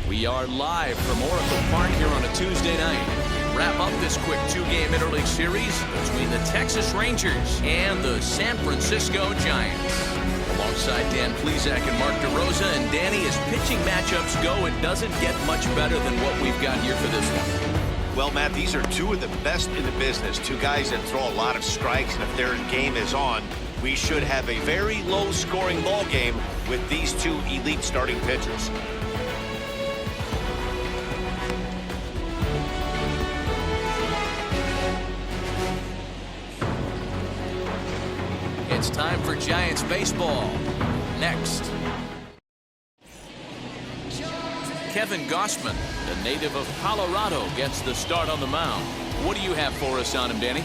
We are live from Oracle Park here on a Tuesday night. Wrap up this quick two-game interleague series between the Texas Rangers and the San Francisco Giants. Alongside Dan Plesac and Mark DeRosa, and Danny, as pitching matchups go, it doesn't get much better than what we've got here for this one. Well, Matt, these are two of the best in the business. Two guys that throw a lot of strikes, and if their game is on, we should have a very low-scoring ball game with these two elite starting pitchers. It's time for Giants baseball. Next. Kevin Gossman, the native of Colorado, gets the start on the mound. What do you have for us on him, Danny?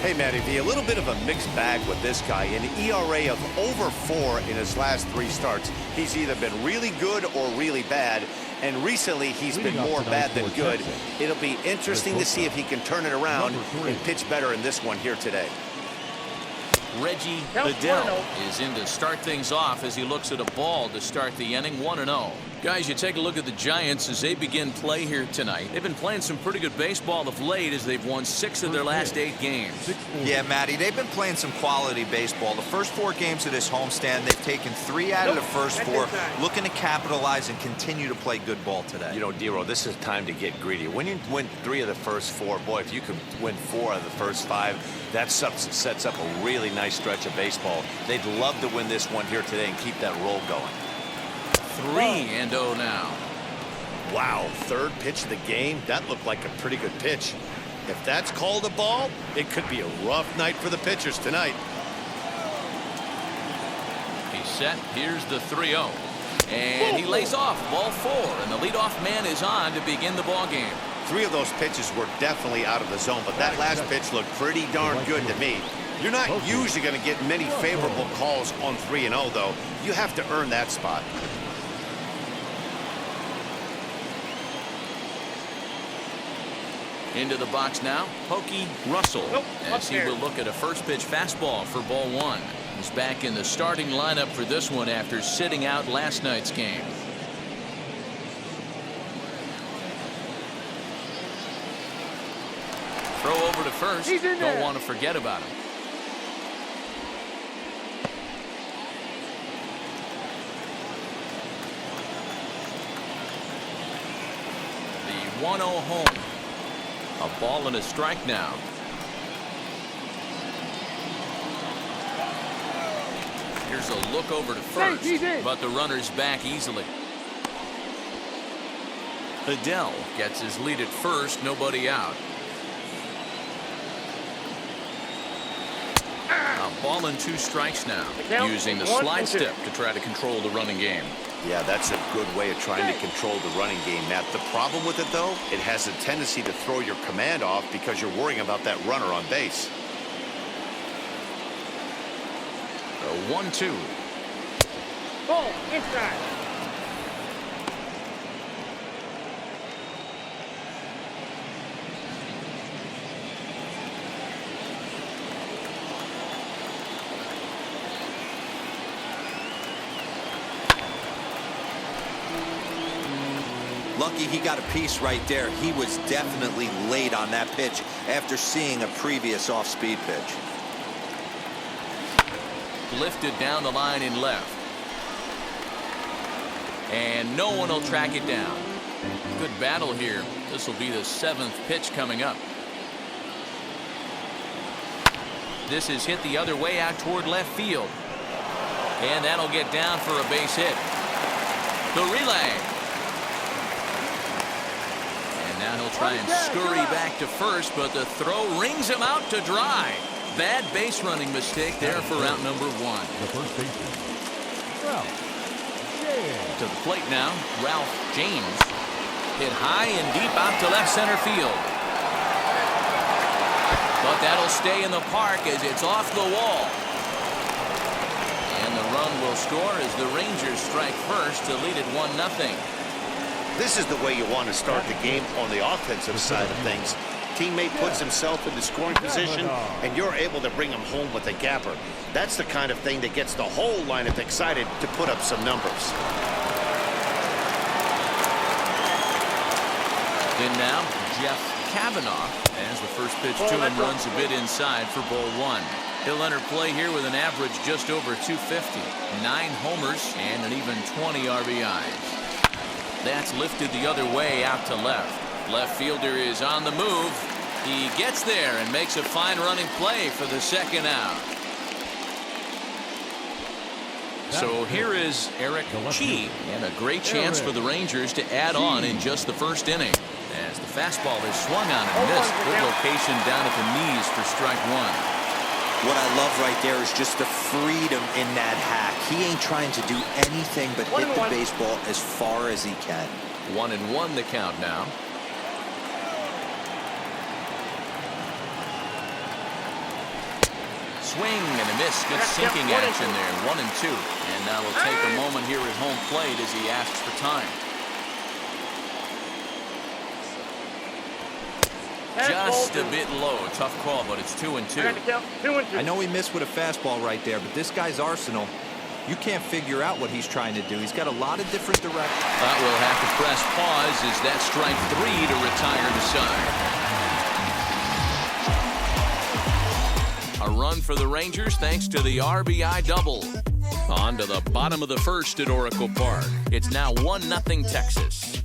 Hey, Matty V, a little bit of a mixed bag with this guy. An ERA of over 4 in his last 3 starts. He's either been really good or really bad, and recently he's been more bad than good. It'll be interesting to see if he can turn it around and pitch better in this one here today. Reggie Bedell is in to start things off as he looks at a ball to start the inning. 1-0. Guys, you take a look at the Giants as they begin play here tonight. They've been playing some pretty good baseball of late as they've won 6 of their last 8 games. Yeah, Matty, they've been playing some quality baseball. The first 4 games of this homestand, they've taken 3 out of the first 4, looking to capitalize and continue to play good ball today. You know, Dero, this is time to get greedy. When you win 3 of the first 4, boy, if you could win 4 of the first 5, that sets up a really nice stretch of baseball. They'd love to win this one here today and keep that roll going. 3-0 now. Wow, 3rd pitch of the game. That looked like a pretty good pitch. If that's called a ball, it could be a rough night for the pitchers tonight. He's set. Here's the 3-0. And he lays off. Ball 4. And the leadoff man is on to begin the ball game. 3 of those pitches were definitely out of the zone, but that last pitch looked pretty darn good to me. You're not usually going to get many favorable calls on 3-0, though. You have to earn that spot. Into the box now, Pokey Russell, as he will look at a first pitch fastball for ball 1. He's back in the starting lineup for this one after sitting out last night's game. Throw over to first. Don't want to forget about him. The 1-0 home. A ball and a strike now. Here's a look over to first, but the runner's back easily. Bedell gets his lead at first, nobody out. A ball and 2 strikes now, using the slide step to try to control the running game. Yeah, that's a good way of trying to control the running game, Matt. The problem with it, though, it has a tendency to throw your command off because you're worrying about that runner on base. A 1-2. Ball inside. Lucky he got a piece right there. He was definitely late on that pitch after seeing a previous off-speed pitch. Lifted down the line in left. And no one will track it down. Good battle here. This will be the 7th pitch coming up. This is hit the other way out toward left field. And that'll get down for a base hit. The relay. Now he'll try and scurry back to first, but the throw rings him out to dry. Bad base running mistake there for out number 1. The first baseman, Ralph James. To the plate now, Ralph James. Hit high and deep out to left center field. But that'll stay in the park as it's off the wall. And the run will score as the Rangers strike first to lead it 1-0. This is the way you want to start the game on the offensive side of things. teammate puts himself into scoring position, and you're able to bring him home with a gapper. That's the kind of thing that gets the whole lineup excited to put up some numbers. Then now, Jeff Kavanaugh as the first pitch to him runs a bit inside for ball one. He'll enter play here with an average just over 250, 9 homers, and an even 20 RBIs. That's lifted the other way out to left. Left fielder is on the move. He gets there and makes a fine running play for the second out. So here is Eric Chi, and a great chance for the Rangers to add on in just the first inning. As the fastball is swung on and missed. Good location down at the knees for strike one. What I love right there is just the freedom in that hack. He ain't trying to do anything but hit the baseball as far as he can. 1-1 the count now. Swing and a miss. Good sinking action there. 1-2. And now we'll take a moment here at home plate as he asks for time. Just a bit low. Tough call, but it's 2-2. I know he missed with a fastball right there, but this guy's arsenal, you can't figure out what he's trying to do. He's got a lot of different directions. But we'll have to press pause as that strike 3 to retire the side. A run for the Rangers thanks to the RBI double. On to the bottom of the first at Oracle Park. It's now 1-0 Texas.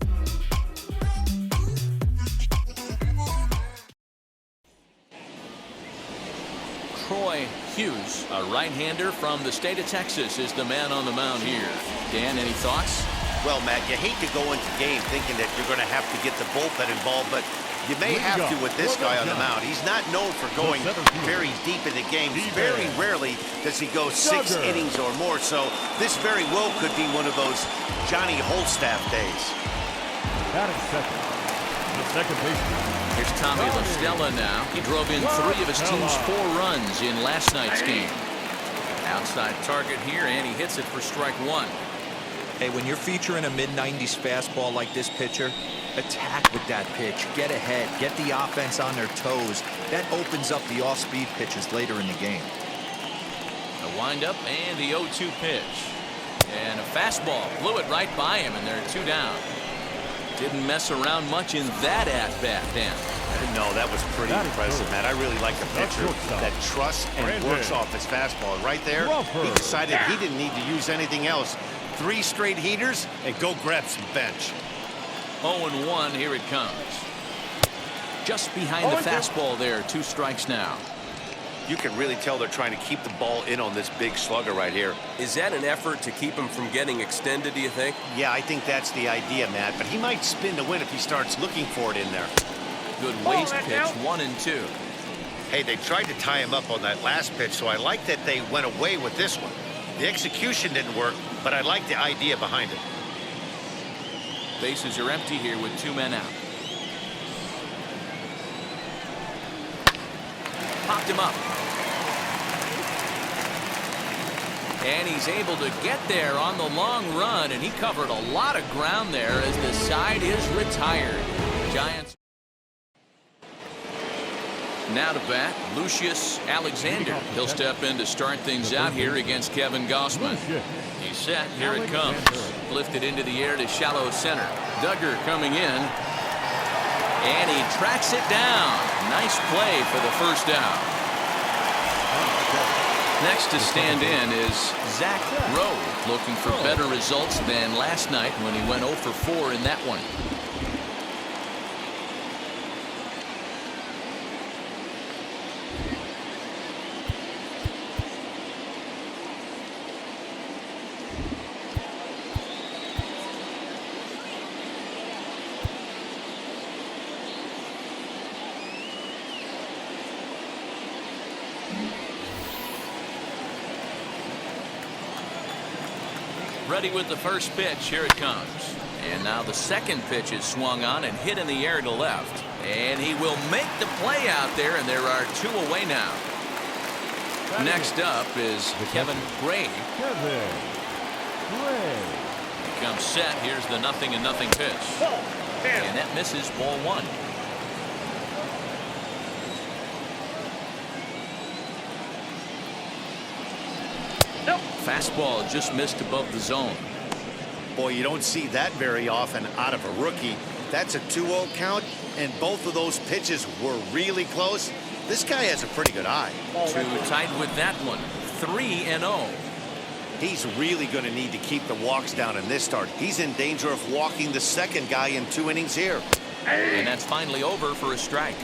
Troy Hughes, a right-hander from the state of Texas, is the man on the mound here. Dan, any thoughts? Well, Matt, you hate to go into game thinking that you're going to have to get the bullpen involved, but you may have to with this guy on the mound. He's not known for going very deep in the game. Very rarely does he go 6 innings or more, so this very well could be one of those Johnny Holstaff days. Batting second. The second baseman. Here's Tommy LaStella now. He drove in 3 of his team's 4 runs in last night's game. Outside target here, and he hits it for strike 1. Hey, when you're featuring a mid-90s fastball like this pitcher, attack with that pitch. Get ahead. Get the offense on their toes. That opens up the off-speed pitches later in the game. The windup and the 0-2 pitch. And a fastball. Blew it right by him, and they're 2 down. Didn't mess around much in that at-bat, Dan. No, that was pretty impressive, man. I really like a pitcher that trusts and works off his fastball. Right there, he decided he didn't need to use anything else. 3 straight heaters, and go grab some bench. 0-1, here it comes. Just behind the fastball there, 2 strikes now. You can really tell they're trying to keep the ball in on this big slugger right here. Is that an effort to keep him from getting extended, do you think? Yeah, I think that's the idea, Matt. But he might spin to win if he starts looking for it in there. Good waist pitch, 1-2. Hey, they tried to tie him up on that last pitch, so I like that they went away with this one. The execution didn't work, but I like the idea behind it. Bases are empty here with 2 men out. Popped him up. And he's able to get there on the long run, and he covered a lot of ground there as the side is retired. Giants. Now to bat, Lucius Alexander. He'll step in to start things out here against Kevin Gossman. He's set. Here it comes. Lifted into the air to shallow center. Duggar coming in. And he tracks it down. Nice play for the first out. Next to stand in is Zach Rowe, looking for better results than last night when he went 0 for 4 in that one. Ready with the first pitch. Here it comes. And now the second pitch is swung on and hit in the air to left. And he will make the play out there, and there are 2 away now. Next up is Kevin Gray. Comes set. Here's the 0-0 pitch. And that misses ball 1. Fastball just missed above the zone. Boy, you don't see that very often out of a rookie. That's a 2-0 count, and both of those pitches were really close. This guy has a pretty good eye. Too tight with that one. 3-0. He's really going to need to keep the walks down in this start. He's in danger of walking the second guy in 2 innings here. And that's finally over for a strike.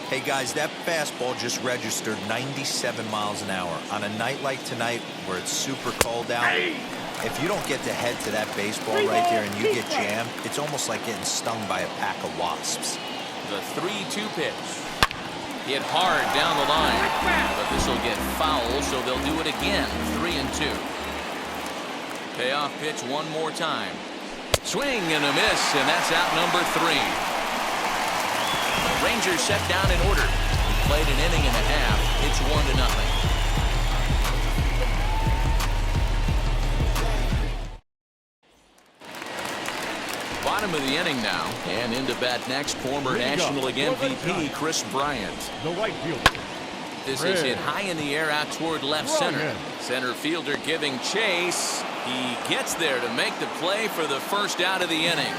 Hey guys, that fastball just registered 97 miles an hour. On a night like tonight where it's super cold out, if you don't get to head to that baseball right there and you get jammed, it's almost like getting stung by a pack of wasps. The 3-2 pitch. Hit hard down the line, but this will get foul, so they'll do it again. 3-2. Payoff pitch one more time. Swing and a miss, and that's out number 3. The Rangers set down in order. He played an inning and a half. It's 1-0. Bottom of the inning now, and into bat next, former National League MVP Chris Bryant. The right fielder. This is hit high in the air out toward left center. Center fielder giving chase. He gets there to make the play for the first out of the inning.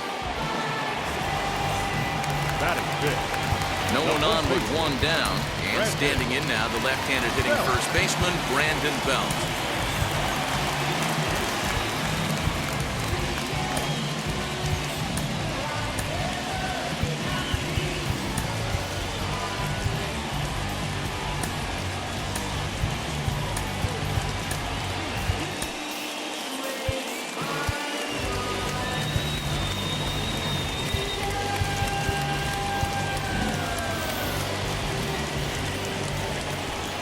Batting fifth. No one on with one down, and standing in now, the left-handed hitting first baseman Brandon Belt.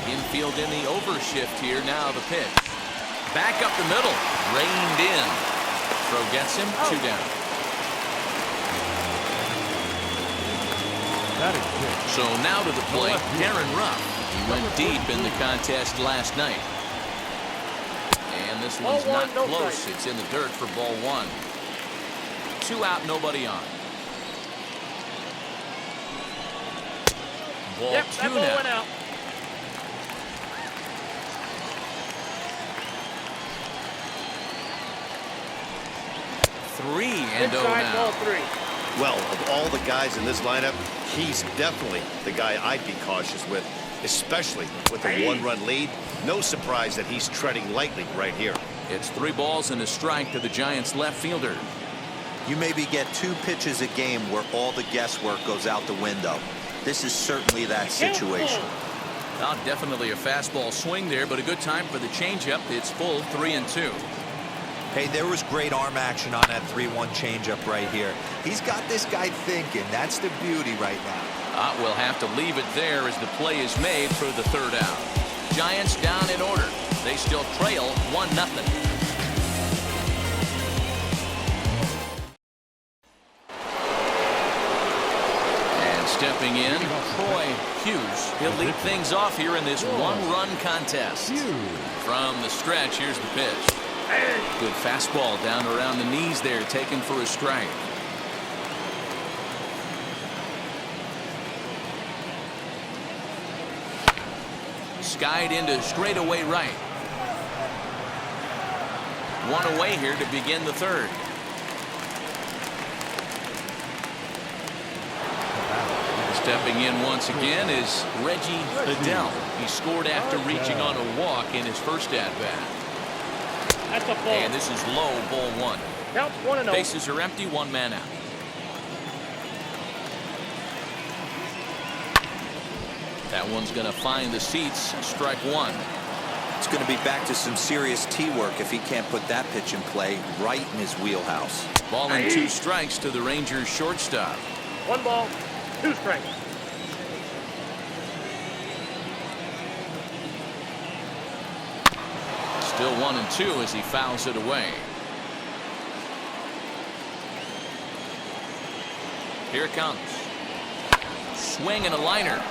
Infield in the overshift here. Now the pitch. Back up the middle. Reined in. Throw gets him. 2 down. So now to the plate, Darren Ruff. He went deep in the contest last night. And this one's not close. It's in the dirt for ball 1. 2 out, nobody on. Ball 2 now. 3-0 now. Well, of all the guys in this lineup, he's definitely the guy I'd be cautious with, especially with a 1-run lead. No surprise that he's treading lightly right here. It's 3 balls and a strike to the Giants left fielder. You maybe get 2 pitches a game where all the guesswork goes out the window. This is certainly that situation. Well, definitely a fastball swing there, but a good time for the changeup. It's full 3-2. Hey, there was great arm action on that 3-1 changeup right here. He's got this guy thinking. That's the beauty right now. We'll have to leave it there as the play is made for the 3rd out. Giants down in order. They still trail 1-0. Stepping in, Troy Hughes. He'll lead things off here in this 1-run contest. From the stretch, here's the pitch. Good fastball down around the knees there, taken for a strike. Skied into straightaway right. 1 away here to begin the 3rd. Stepping in once again is Reggie Adele. He scored after reaching on a walk in his first at-bat. That's a ball. And this is low, ball 1. Counts 1-0. Bases are empty, 1 man out. That one's going to find the seats. Strike 1. It's going to be back to some serious tee work if he can't put that pitch in play right in his wheelhouse. Ball and 2 strikes to the Rangers shortstop. 1 ball, 2 strikes. Still 1-2 as he fouls it away. Here it comes. Swing and a liner.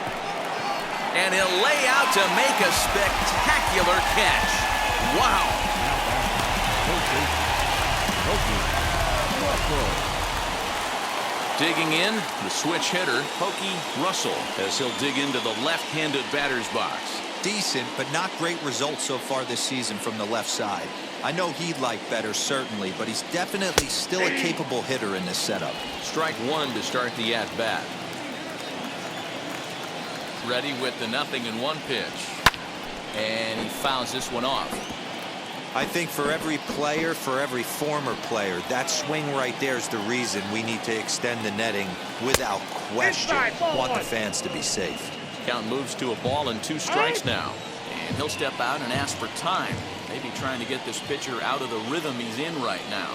And he'll lay out to make a spectacular catch. Wow. Digging in, the switch hitter, Pokey Russell, as he'll dig into the left-handed batter's box. decent, but not great results so far this season from the left side. I know he'd like better, certainly, but he's definitely still a capable hitter in this setup. Strike one to start the at-bat. Ready with the 0-1 pitch. And he fouls this one off. I think for every player, for every former player, that swing right there is the reason we need to extend the netting without question. Want the fans to be safe. Count moves to a ball and 2 strikes now. And he'll step out and ask for time. Maybe trying to get this pitcher out of the rhythm he's in right now.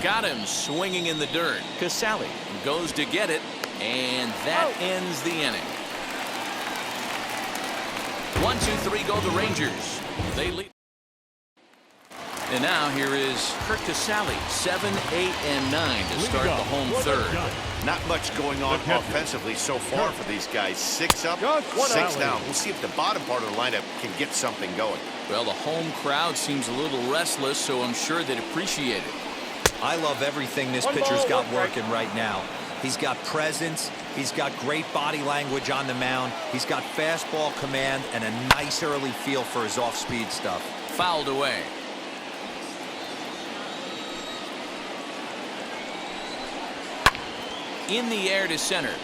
Got him swinging in the dirt. Casale goes to get it, and that ends the inning. 1-2-3 go the Rangers. They lead. And now here is Kurt Casale, 7, 8, and 9 to start the home third. Not much going on offensively so far for these guys. 6 up, 6 down. We'll see if the bottom part of the lineup can get something going. Well, the home crowd seems a little restless, so I'm sure they'd appreciate it. I love everything this pitcher's got working right now. He's got presence. He's got great body language on the mound. He's got fastball command and a nice early feel for his off-speed stuff. Fouled away. In the air to center.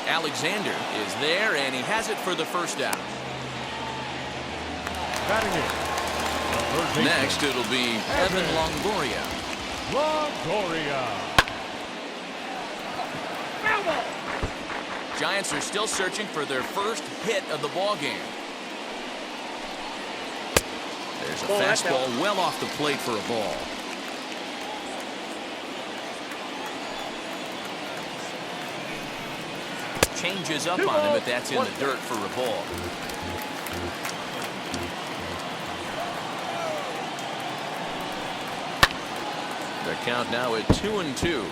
Alexander is there, and he has it for the first out. Batting in. Next, it'll be Evan Longoria. Giants are still searching for their first hit of the ball game. There's a fastball well off the plate for a ball. Changes up on him, but that's in the dirt for a ball. The count now at 2-2.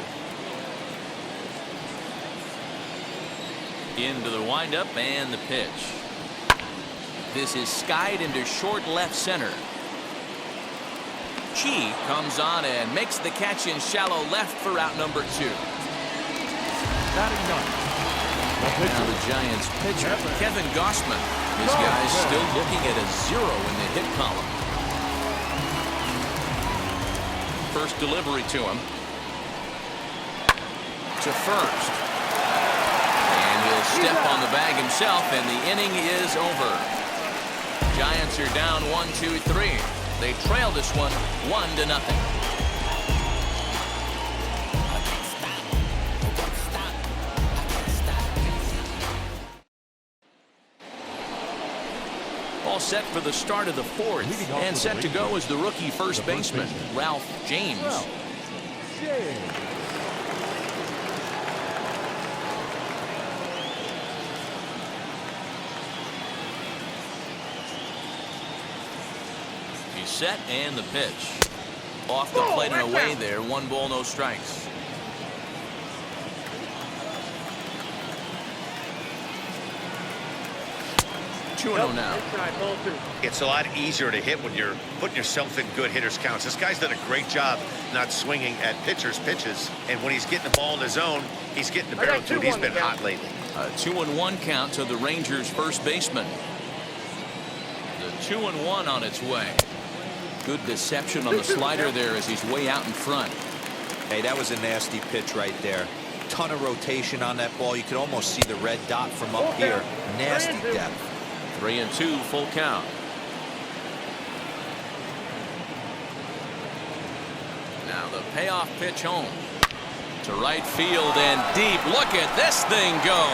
Into the windup and the pitch. This is skied into short left center. Chi comes on and makes the catch in shallow left for out number 2. Batting ninth. Now the Giants pitcher, Kevin Gossman. This guy's still looking at a 0 in the hit column. First delivery to him. To first. And he'll step on the bag himself, and the inning is over. Giants are down 1-2-3. They trail this one 1-0. All set for the start of the fourth, and set to go is the rookie first baseman, Ralph James. He's set, and the pitch. Off the plate and away there, 1 ball, no strikes. Now. It's a lot easier to hit when you're putting yourself in good hitters' counts. This guy's done a great job not swinging at pitchers' pitches. And when he's getting the ball in the zone, he's getting the barrel too. He's been hot lately. A 2-1 count to the Rangers' first baseman. The 2-1 on its way. Good deception on the slider there as he's way out in front. Hey, that was a nasty pitch right there. Ton of rotation on that ball. You could almost see the red dot from up here. Nasty depth. 3-2, full count. Now the payoff pitch home. To right field and deep. Look at this thing go.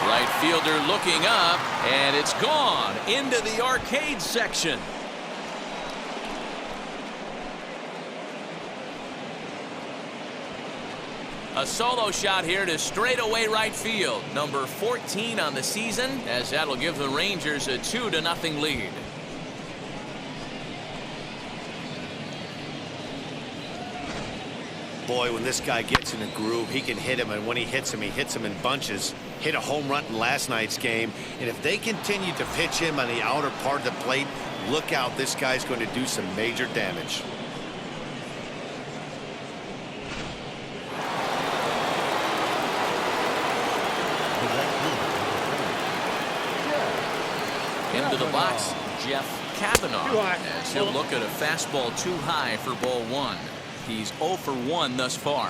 Right fielder looking up, and it's gone into the arcade section. A solo shot here to straightaway right field. Number 14 on the season, as that'll give the Rangers a 2-0 lead. Boy, when this guy gets in a groove, he can hit him, and when he hits him in bunches. Hit a home run in last night's game, and if they continue to pitch him on the outer part of the plate, look out, this guy's going to do some major damage. the box, Jeff Kavanaugh, Too high. as he'll look at a fastball too high for ball one. He's 0 for 1 thus far.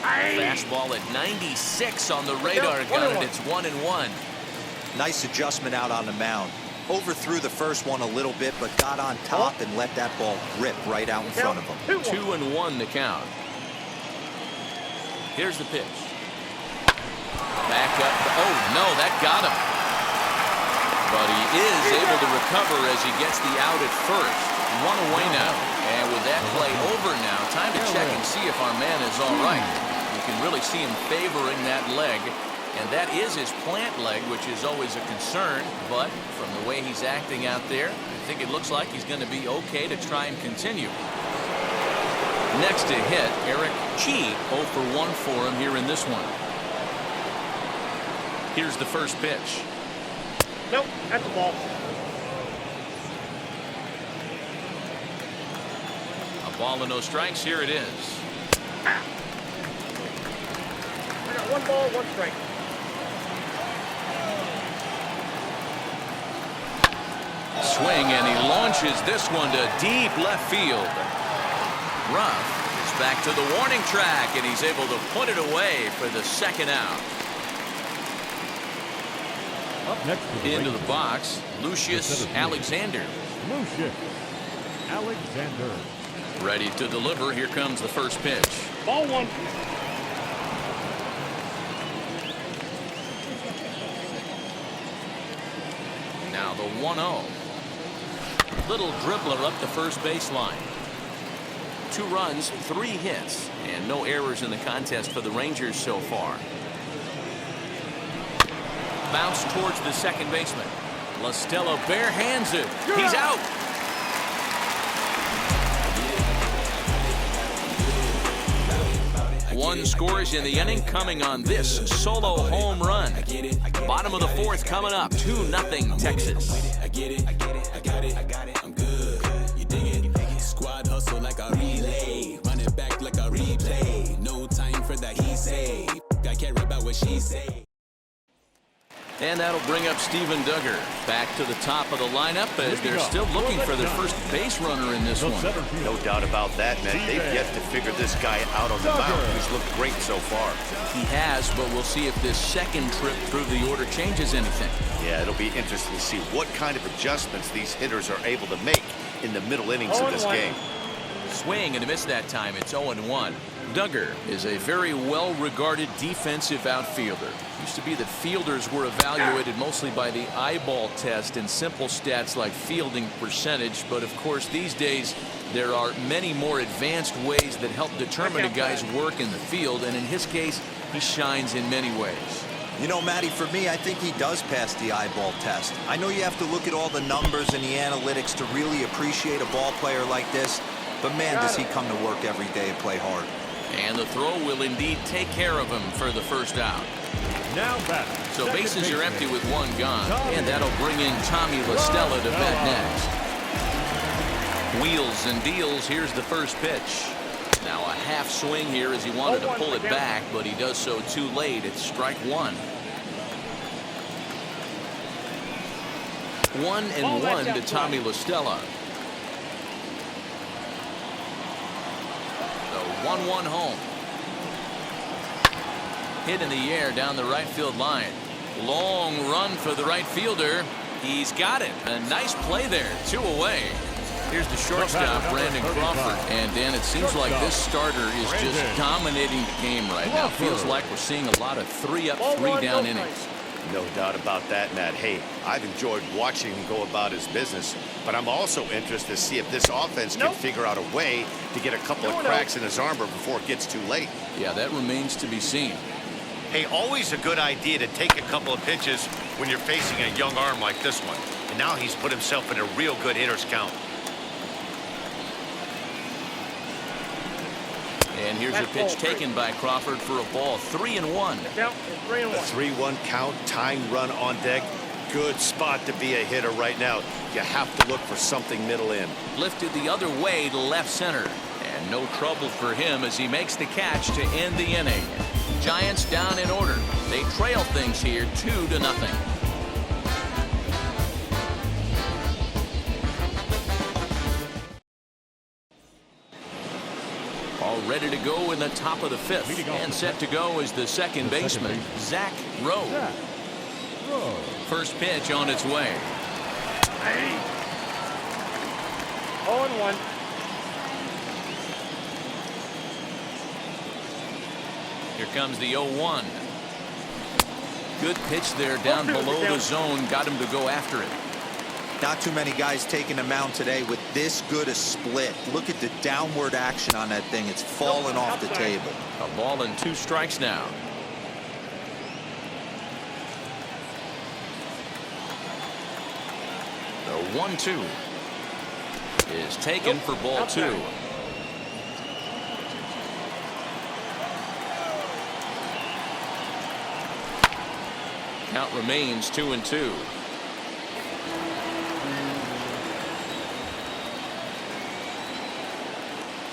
Fastball at 96 on the radar gun, and it's 1-1. Nice adjustment out on the mound. Overthrew the first one a little bit, but got on top and let that ball rip right out in front of him. 2-1 the count. Here's the pitch. Back up. Oh, no, that got him. But he is able to recover as he gets the out at first. 1 away now. And with that play over now, time to check and see if our man is all right. You can really see him favoring that leg. And that is his plant leg, which is always a concern. But from the way he's acting out there, I think it looks like he's going to be okay to try and continue. Next to hit, Eric Chi, 0 for 1 for him here in this one. Here's the first pitch. Nope, that's a ball. A ball and no strikes. Here it is. I got 1 ball, 1 strike. Swing, and he launches this one to deep left field. Ruff is back to the warning track, and he's able to put it away for the second out. Up next to the Into the Rangers, box, Lucius Alexander. Lucius Alexander. Ready to deliver. Here comes the first pitch. Ball 1. Now the 1-0. Little dribbler up the first baseline. 2 runs, 3 hits, and no errors in the contest for the Rangers so far. Bounce towards the second baseman. LaStella bare hands it. He's out. One scores in the inning, coming on this solo home run. Bottom of the 4th coming up. 2-0 Texas. I get it, I'm good. You dig it? Squad hustle like a relay. Run it back like a replay. No time for that he say. I care about what she say. And that'll bring up Steven Duggar back to the top of the lineup as they're still looking for their first base runner in this one. No doubt about that, man. They've yet to figure this guy out on the mound. He's looked great so far. He has, but we'll see if this second trip through the order changes anything. Yeah, it'll be interesting to see what kind of adjustments these hitters are able to make in the middle innings of this game. Swing and a miss that time. It's 0-1. Duggar is a very well-regarded defensive outfielder. Used to be that fielders were evaluated mostly by the eyeball test and simple stats like fielding percentage. But of course, these days, there are many more advanced ways that help determine a guy's work in the field. And in his case, he shines in many ways. You know, Matty, for me, I think he does pass the eyeball test. I know you have to look at all the numbers and the analytics to really appreciate a ball player like this. But man, does he come to work every day and play hard. And the throw will indeed take care of him for the first out. Now back. So bases are empty with 1 gone. And that'll bring in Tommy LaStella to bat next. Wheels and deals. Here's the first pitch. Now a half swing here as he wanted to pull it back, but he does so too late. It's strike 1. 1-1 to Tommy LaStella. 1-1 home. Hit in the air down the right field line. Long run for the right fielder. He's got it. A nice play there. 2 away. Here's the shortstop, Brandon Crawford. And Dan, it seems like this starter is just dominating the game right now. Feels like we're seeing a lot of 3-up, 3-down innings. No doubt about that, Matt. Hey, I've enjoyed watching him go about his business, but I'm also interested to see if this offense can figure out a way to get a couple of cracks in his armor before it gets too late. Yeah, that remains to be seen. Hey, always a good idea to take a couple of pitches when you're facing a young arm like this one. And now he's put himself in a real good hitter's count. And here's a pitch taken by Crawford for a ball. 3-1. Count is 3-1. A 3-1 count, tying run on deck. Good spot to be a hitter right now. You have to look for something middle in. Lifted the other way to left center. And no trouble for him as he makes the catch to end the inning. Giants down in order. They trail things here 2-0. All ready to go in the top of the fifth. And set to go is the second baseman, Zach Rowe. First pitch on its way. 0-1. Here comes the 0-1. Good pitch there down below the zone. Got him to go after it. Not too many guys taking the mound today with this good a split. Look at the downward action on that thing. It's falling off the table. A ball and 2 strikes now. The 1-2 is taken for ball 2. Count remains 2-2.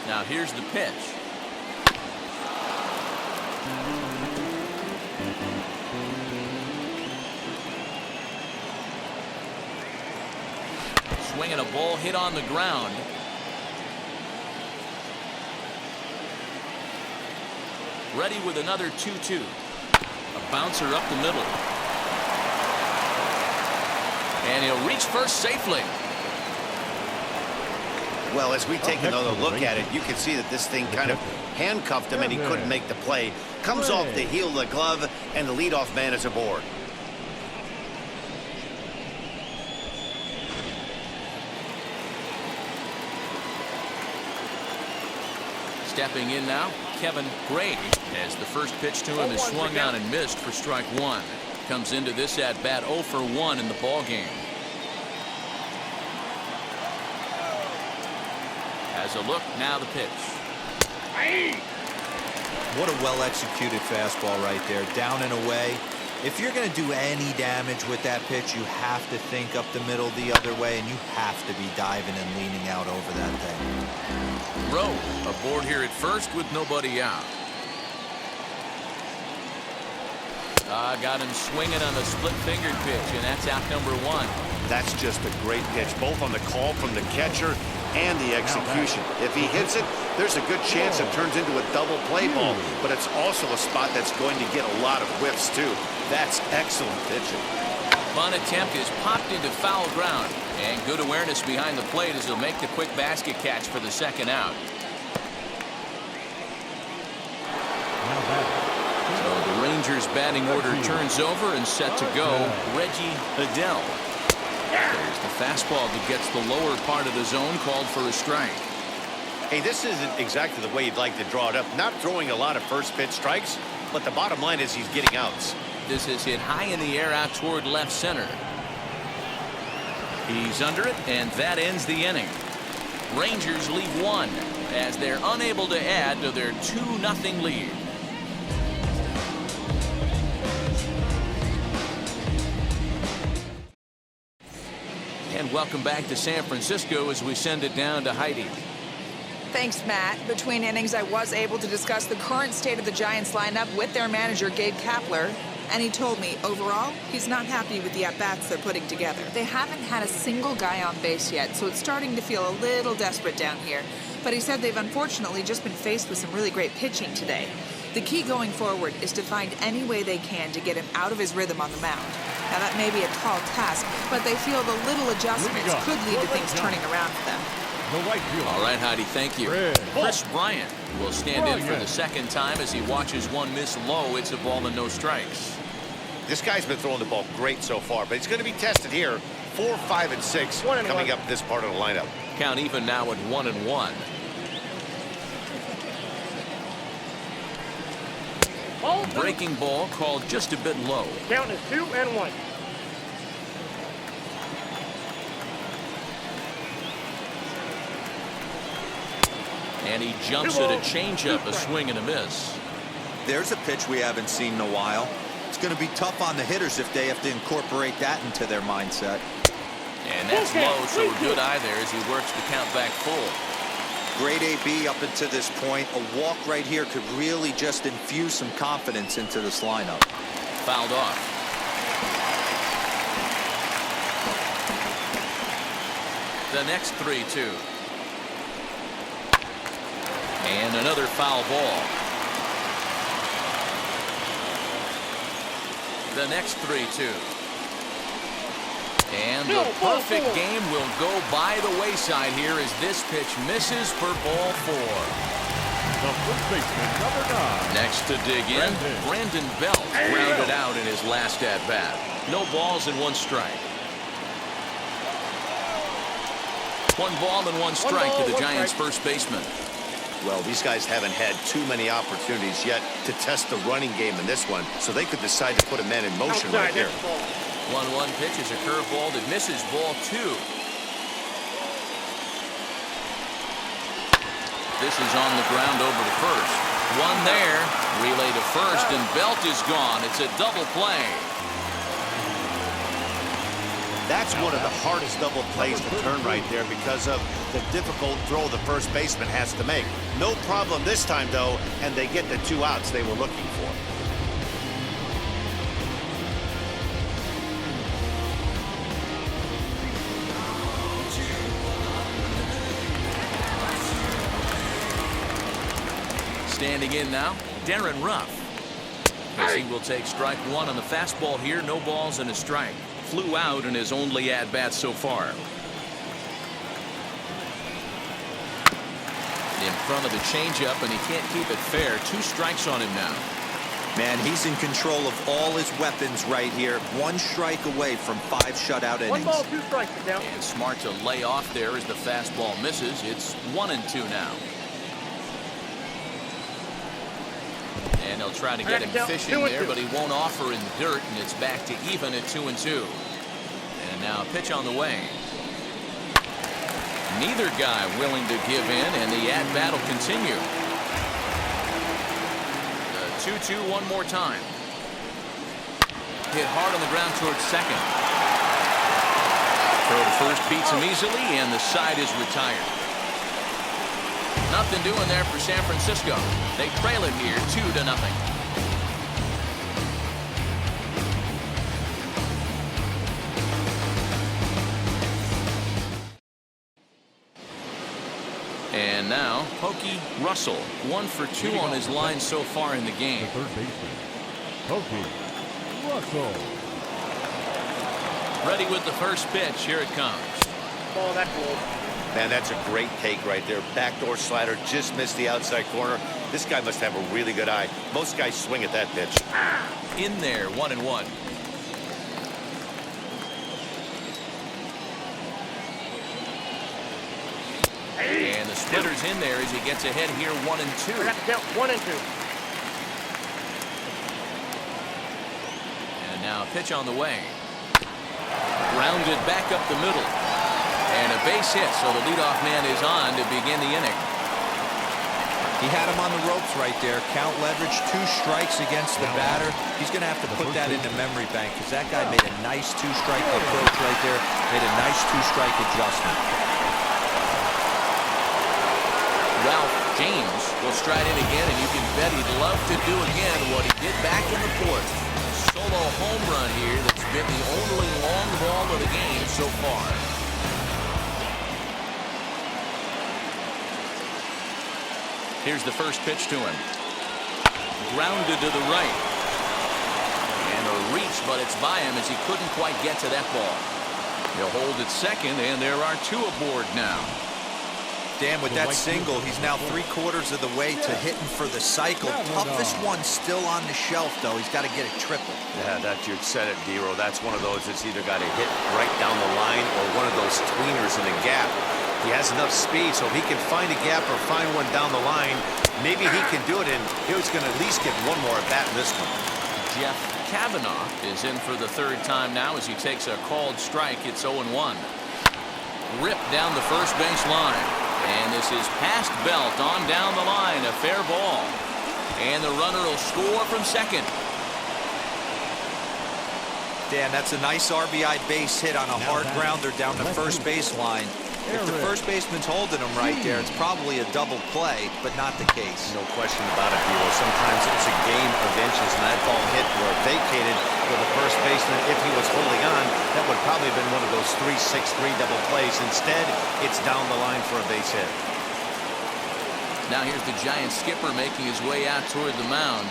Now here's the pitch. Swinging a ball hit on the ground. Ready with another 2-2. A bouncer up the middle. And he'll reach first safely. Well, as we take another look at it, you can see that this thing kind of handcuffed him and he couldn't make the play. Comes off the heel of the glove, and the leadoff man is aboard. Stepping in now, Kevin Gray, as the first pitch to him is swung on and missed for strike 1. Comes into this at bat 0 for 1 in the ball game. As a look, now the pitch. What a well-executed fastball right there, down and away. If you're going to do any damage with that pitch, you have to think up the middle the other way, and you have to be diving and leaning out over that thing. Rowe aboard here at first with nobody out. Got him swinging on a split-fingered pitch, and that's out number 1. That's just a great pitch, both on the call from the catcher and the execution. If he hits it, there's a good chance it turns into a double play ball, but it's also a spot that's going to get a lot of whiffs, too. That's excellent pitching. Bunt attempt is popped into foul ground, and good awareness behind the plate as he'll make the quick basket catch for the second out. So the Rangers batting order turns over and set to go. Reggie Adele. There's the fastball that gets the lower part of the zone, called for a strike. Hey, this isn't exactly the way you'd like to draw it up. Not throwing a lot of first pitch strikes, but the bottom line is he's getting outs. This is hit high in the air out toward left center. He's under it, and that ends the inning. Rangers lead 1 as they're unable to add to their 2-0 lead. And welcome back to San Francisco as we send it down to Heidi. Thanks, Matt. Between innings, I was able to discuss the current state of the Giants lineup with their manager, Gabe Kapler, and he told me, overall, he's not happy with the at-bats they're putting together. They haven't had a single guy on base yet, so it's starting to feel a little desperate down here. But he said they've unfortunately just been faced with some really great pitching today. The key going forward is to find any way they can to get him out of his rhythm on the mound. Now, that may be a tall task, but they feel the little adjustments could lead to things turning around for them. All right, Heidi, thank you. Chris Bryant will stand in for the second time as he watches one miss low. It's a ball and no strikes. This guy's been throwing the ball great so far, but he's going to be tested here. 4, 5, and 6 coming up this part of the lineup. Count even now at 1-1. Breaking ball called just a bit low. Count is 2-1. And he jumps at a changeup, a swing and a miss. There's a pitch we haven't seen in a while. It's going to be tough on the hitters if they have to incorporate that into their mindset. And that's low, so a good eye there as he works the count back full. great AB up until this point. A walk right here could really just infuse some confidence into this lineup. Fouled off. The next 3-2. And another foul ball. The next 3-2. And the perfect game will go by the wayside here as this pitch misses for ball 4. The first baseman, number 9. Next to dig in, Brandon Belt grounded out in his last at-bat. No balls and 1 strike. 1 ball and 1 strike to the Giants' first baseman. Well, these guys haven't had too many opportunities yet to test the running game in this one, so they could decide to put a man in motion right here. 1-1 pitch is a curveball that misses ball 2. This is on the ground over to first. 1 there. Relay to first, and Belt is gone. It's a double play. That's one of the hardest double plays to turn right there because of the difficult throw the first baseman has to make. No problem this time, though, and they get the 2 outs they were looking for. Standing in now, Darren Ruff. As he will take strike 1 on the fastball here. No balls and a strike. Flew out in his only at-bat so far. In front of the changeup, and he can't keep it fair. 2 strikes on him now. Man, he's in control of all his weapons right here. 1 strike away from 5 shutout innings. 1 ball, 2 strikes, down. And smart to lay off there as the fastball misses. It's 1-2 now. And they'll try to get him fishing there, but he won't offer in the dirt, and it's back to even at 2-2. And now a pitch on the way. Neither guy willing to give in, and the at-bat will continue. The 2-2 one more time. Hit hard on the ground towards second. Throw to first beats him easily, and the side is retired. Nothing doing there for San Francisco. They trail it here 2-0. And now Pokey Russell, 1 for 2 on his line so far in the game. The third baseman, Pokey Russell. Ready with the first pitch. Here it comes. Ball, that's cool. Man, that's a great take right there. Backdoor slider, just missed the outside corner. This guy must have a really good eye. Most guys swing at that pitch. In there, 1-1. And the splitter's in there as he gets ahead here, 1-2. We have to count 1 and 2. And now a pitch on the way. Grounded back up the middle. And a base hit, so the leadoff man is on to begin the inning. He had him on the ropes right there. Count leverage, 2 strikes against the batter. He's going to have to put that into memory bank because that guy made a nice 2-strike approach right there. Made a nice 2-strike adjustment. Ralph James will stride in again, and you can bet he'd love to do again what he did back in the 4th. Solo home run here that's been the only long ball of the game so far. Here's the first pitch to him. Grounded to the right. And a reach, but it's by him as he couldn't quite get to that ball. He'll hold at second, and there are 2 aboard now. Dan, with that single, he's now 3/4 of the way to hitting for the cycle. Toughest one still on the shelf, though. He's got to get it triple. Yeah, that you said it, D-Row. That's one of those that's either got to hit right down the line or one of those tweeners in the gap. He has enough speed, so if he can find a gap or find one down the line, maybe he can do it, and he was going to at least get 1 more at bat in this one. Jeff Kavanaugh is in for the 3rd time now as he takes a called strike. It's 0-1. Ripped down the first base line. And this is past Belt on down the line. A fair ball. And the runner will score from second. Dan, that's a nice RBI base hit on a hard grounder down the first baseline. If the first baseman's holding him right there, it's probably a double play, but not the case. No question about it, Hero. Sometimes it's a game of inches, and that ball hit where vacated for the first baseman. If he was holding on, that would probably have been one of those 3-6-3 double plays. Instead, it's down the line for a base hit. Now here's the Giants skipper making his way out toward the mound.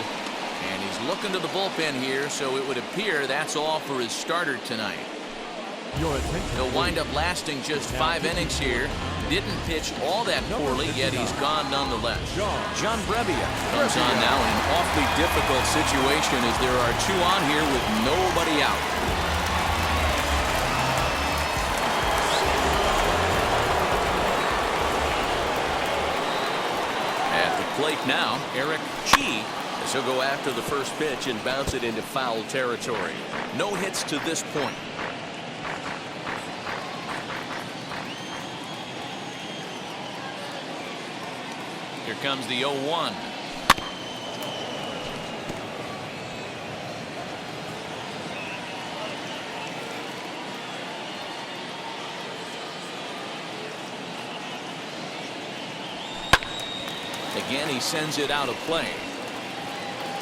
And he's looking to the bullpen here, so it would appear that's all for his starter tonight. He'll wind up lasting just 5 innings here. Didn't pitch all that poorly, yet he's gone nonetheless. John Brebbia Comes on now in an awfully difficult situation as there are 2 on here with nobody out. At the plate now, Eric Chi, as he'll go after the first pitch and bounce it into foul territory. No hits to this point. Here comes the 0-1. Again, he sends it out of play.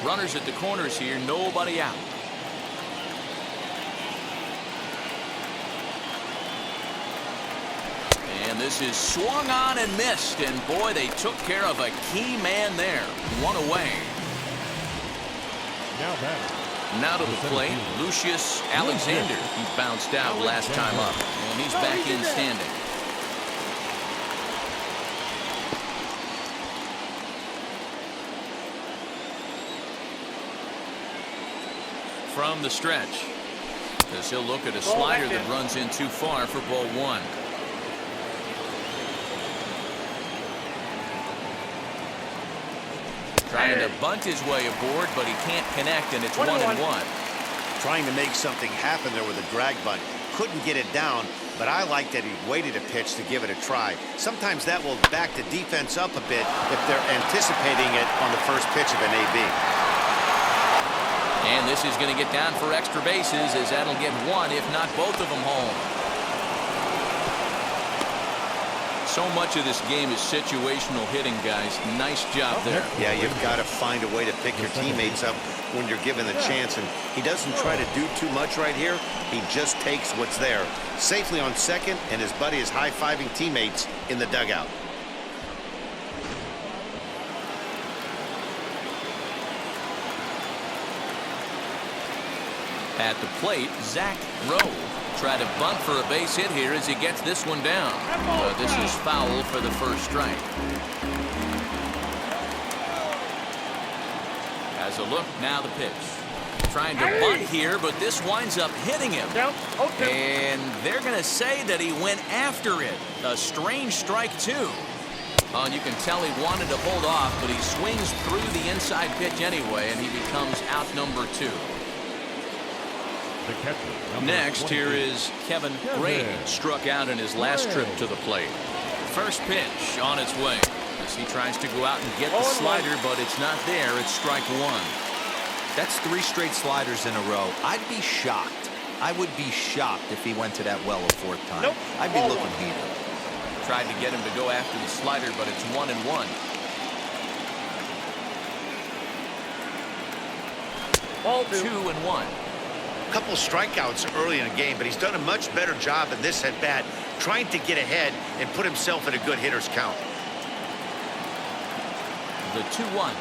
Runners at the corners here, nobody out. And this is swung on and missed, and boy, they took care of a key man there. 1 away. Now to the plate, Lucius Alexander. He bounced out last time up, and he's back in standing. From the stretch, as he'll look at a slider that runs in too far for ball 1. Trying to bunt his way aboard, but he can't connect, and it's 1-1. Trying to make something happen there with a drag bunt. Couldn't get it down, but I like that he waited a pitch to give it a try. Sometimes that will back the defense up a bit if they're anticipating it on the first pitch of an AB. And this is going to get down for extra bases, as that'll get 1, if not both of them, home. So much of this game is situational hitting, guys. Nice job there. Yeah, you've got to find a way to pick your teammates up when you're given the chance, and he doesn't try to do too much right here. He just takes what's there. Safely on second, and his buddy is high-fiving teammates in the dugout. At the plate, Zach Rowe tried to bunt for a base hit here as he gets this one down. This is foul for the first strike. As a look, now the pitch. Trying to bunt here, but this winds up hitting him. And they're going to say that he went after it. A strange strike, too. And you can tell he wanted to hold off, but he swings through the inside pitch anyway, and he becomes out number 2. Next, here is Kevin Gray, struck out in his last trip to the plate. First pitch on its way as he tries to go out and get the slider, but it's not there. It's strike 1. That's 3 straight sliders in a row. I'd be shocked. I would be shocked if he went to that well a 4th time. I'd be looking heated. Tried to get him to go after the slider, but it's 1-1. Ball 2-1. A couple strikeouts early in the game, but he's done a much better job in this at-bat, trying to get ahead and put himself in a good hitter's count. The 2-1.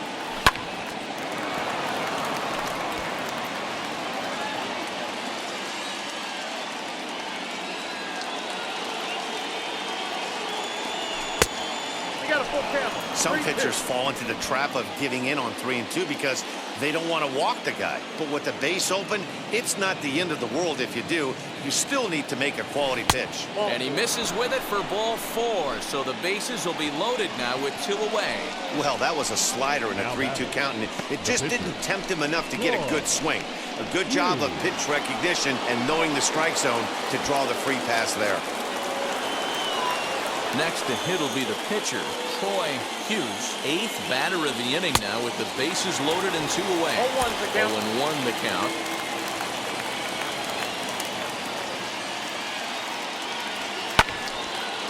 Some pitchers fall into the trap of giving in on 3-2 because they don't want to walk the guy. But with the base open, it's not the end of the world if you do. You still need to make a quality pitch. And he misses with it for ball 4, so the bases will be loaded now with 2 away. Well, that was a slider in a 3-2 count, and it just didn't tempt him enough to get a good swing. A good job of pitch recognition and knowing the strike zone to draw the free pass there. Next to hit will be the pitcher, Troy Hughes, 8th batter of the inning now with the bases loaded and 2 away. 0-1 the count.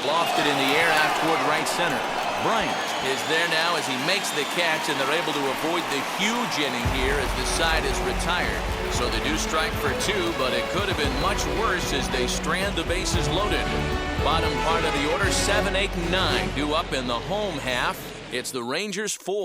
Lofted in the air out toward right center. Bryant is there now as he makes the catch, and they're able to avoid the huge inning here as the side is retired. So they do strike for 2, but it could have been much worse as they strand the bases loaded. Bottom part of the order, 7, 8, and 9 due up in the home half. It's the Rangers 4.